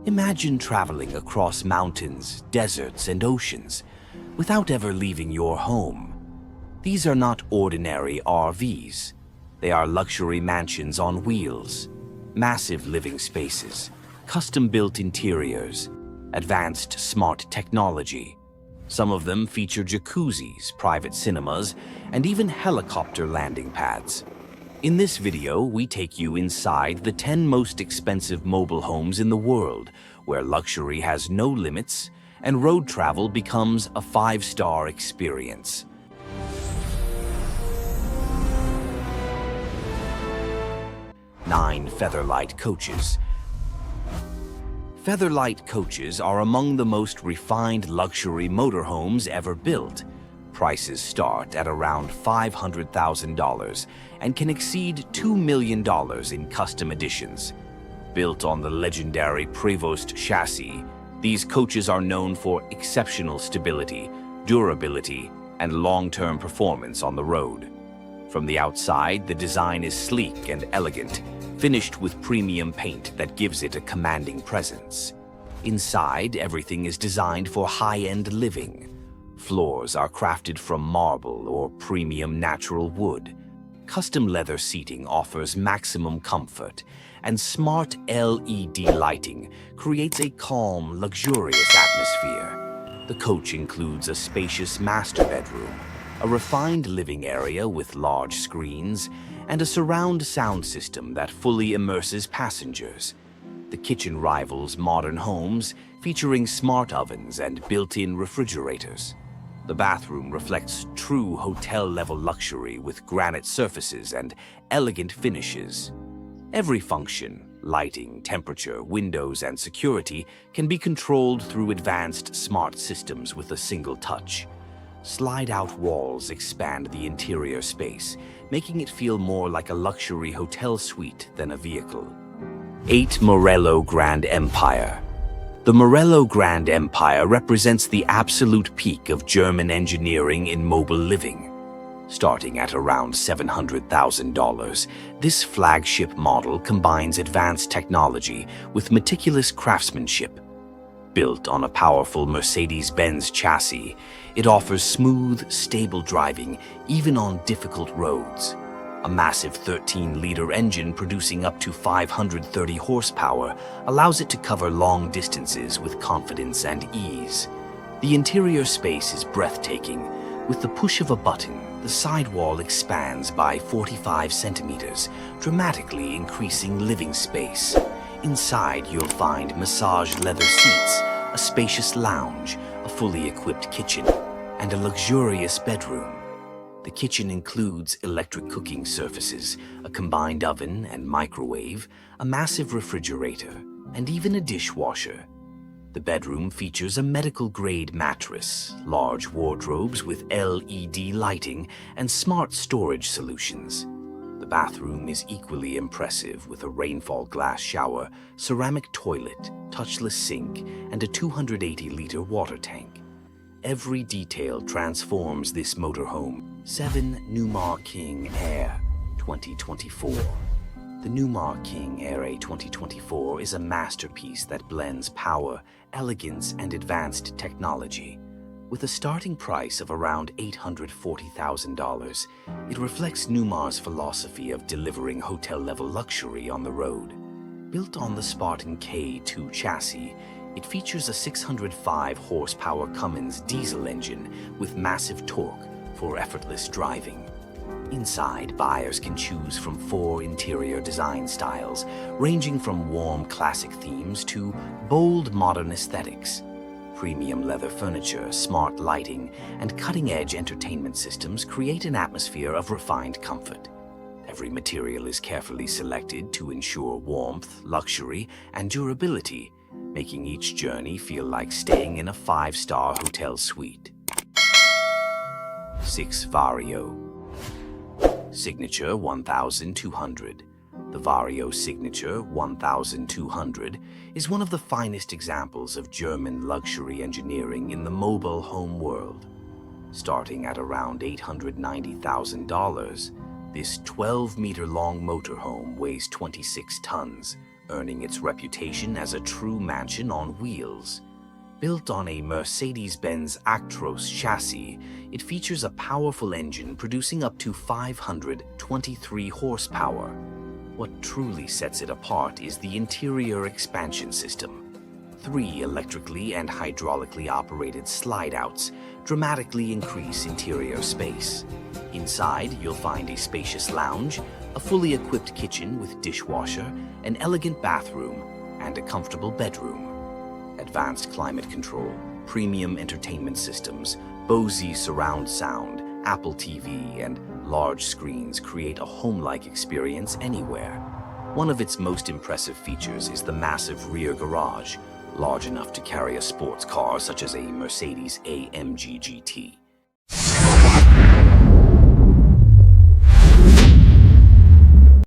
Imagine traveling across mountains, deserts, and oceans without ever leaving your home. These are not ordinary RVs. They are luxury mansions on wheels, massive living spaces, custom-built interiors, advanced smart technology. Some of them feature jacuzzis, private cinemas, and even helicopter landing pads. In this video, we take you inside the 10 most expensive mobile homes in the world, where luxury has no limits and road travel becomes a 5-star experience. Nine Featherlight Coaches. Featherlight coaches are among the most refined luxury motorhomes ever built. Prices start at around $500,000 and can exceed $2 million in custom editions. Built on the legendary Prevost chassis, these coaches are known for exceptional stability, durability, and long-term performance on the road. From the outside, the design is sleek and elegant, finished with premium paint that gives it a commanding presence. Inside, everything is designed for high-end living. Floors are crafted from marble or premium natural wood. Custom leather seating offers maximum comfort, and smart LED lighting creates a calm, luxurious atmosphere. The coach includes a spacious master bedroom, a refined living area with large screens, and a surround sound system that fully immerses passengers. The kitchen rivals modern homes, featuring smart ovens and built-in refrigerators. The bathroom reflects true hotel-level luxury with granite surfaces and elegant finishes. Every function, lighting, temperature, windows, and security can be controlled through advanced smart systems with a single touch. Slide-out walls expand the interior space, making it feel more like a luxury hotel suite than a vehicle. 8 Morello Grand Empire. The Morello Grand Empire represents the absolute peak of German engineering in mobile living. Starting at around $700,000, this flagship model combines advanced technology with meticulous craftsmanship. Built on a powerful Mercedes-Benz chassis, it offers smooth, stable driving even on difficult roads. A massive 13-liter engine producing up to 530 horsepower allows it to cover long distances with confidence and ease. The interior space is breathtaking. With the push of a button, the sidewall expands by 45 centimeters, dramatically increasing living space. Inside, you'll find massage leather seats, a spacious lounge, a fully equipped kitchen, and a luxurious bedroom. The kitchen includes electric cooking surfaces, a combined oven and microwave, a massive refrigerator, and even a dishwasher. The bedroom features a medical-grade mattress, large wardrobes with LED lighting, and smart storage solutions. The bathroom is equally impressive with a rainfall glass shower, ceramic toilet, touchless sink, and a 280-liter water tank. Every detail transforms this motorhome. 7 Newmar King Air 2024. The Newmar King Air 2024 is a masterpiece that blends power, elegance, and advanced technology. With a starting price of around $840,000, it reflects Newmar's philosophy of delivering hotel-level luxury on the road. Built on the Spartan K2 chassis, it features a 605-horsepower Cummins diesel engine with massive torque for effortless driving. Inside, buyers can choose from 4 interior design styles, ranging from warm classic themes to bold modern aesthetics. Premium leather furniture, smart lighting, and cutting-edge entertainment systems create an atmosphere of refined comfort. Every material is carefully selected to ensure warmth, luxury, and durability, making each journey feel like staying in a 5-star hotel suite. 6 Vario. Signature 1200. The Vario Signature 1200 is one of the finest examples of German luxury engineering in the mobile home world. Starting at around $890,000, this 12-meter-long motorhome weighs 26 tons, earning its reputation as a true mansion on wheels. Built on a Mercedes-Benz Actros chassis, it features a powerful engine producing up to 523 horsepower. What truly sets it apart is the interior expansion system. 3 electrically and hydraulically operated slide-outs dramatically increase interior space. Inside, you'll find a spacious lounge, a fully equipped kitchen with dishwasher, an elegant bathroom, and a comfortable bedroom. Advanced climate control, premium entertainment systems, Bose surround sound, Apple TV, and large screens create a home-like experience anywhere. One of its most impressive features is the massive rear garage, large enough to carry a sports car such as a Mercedes AMG GT.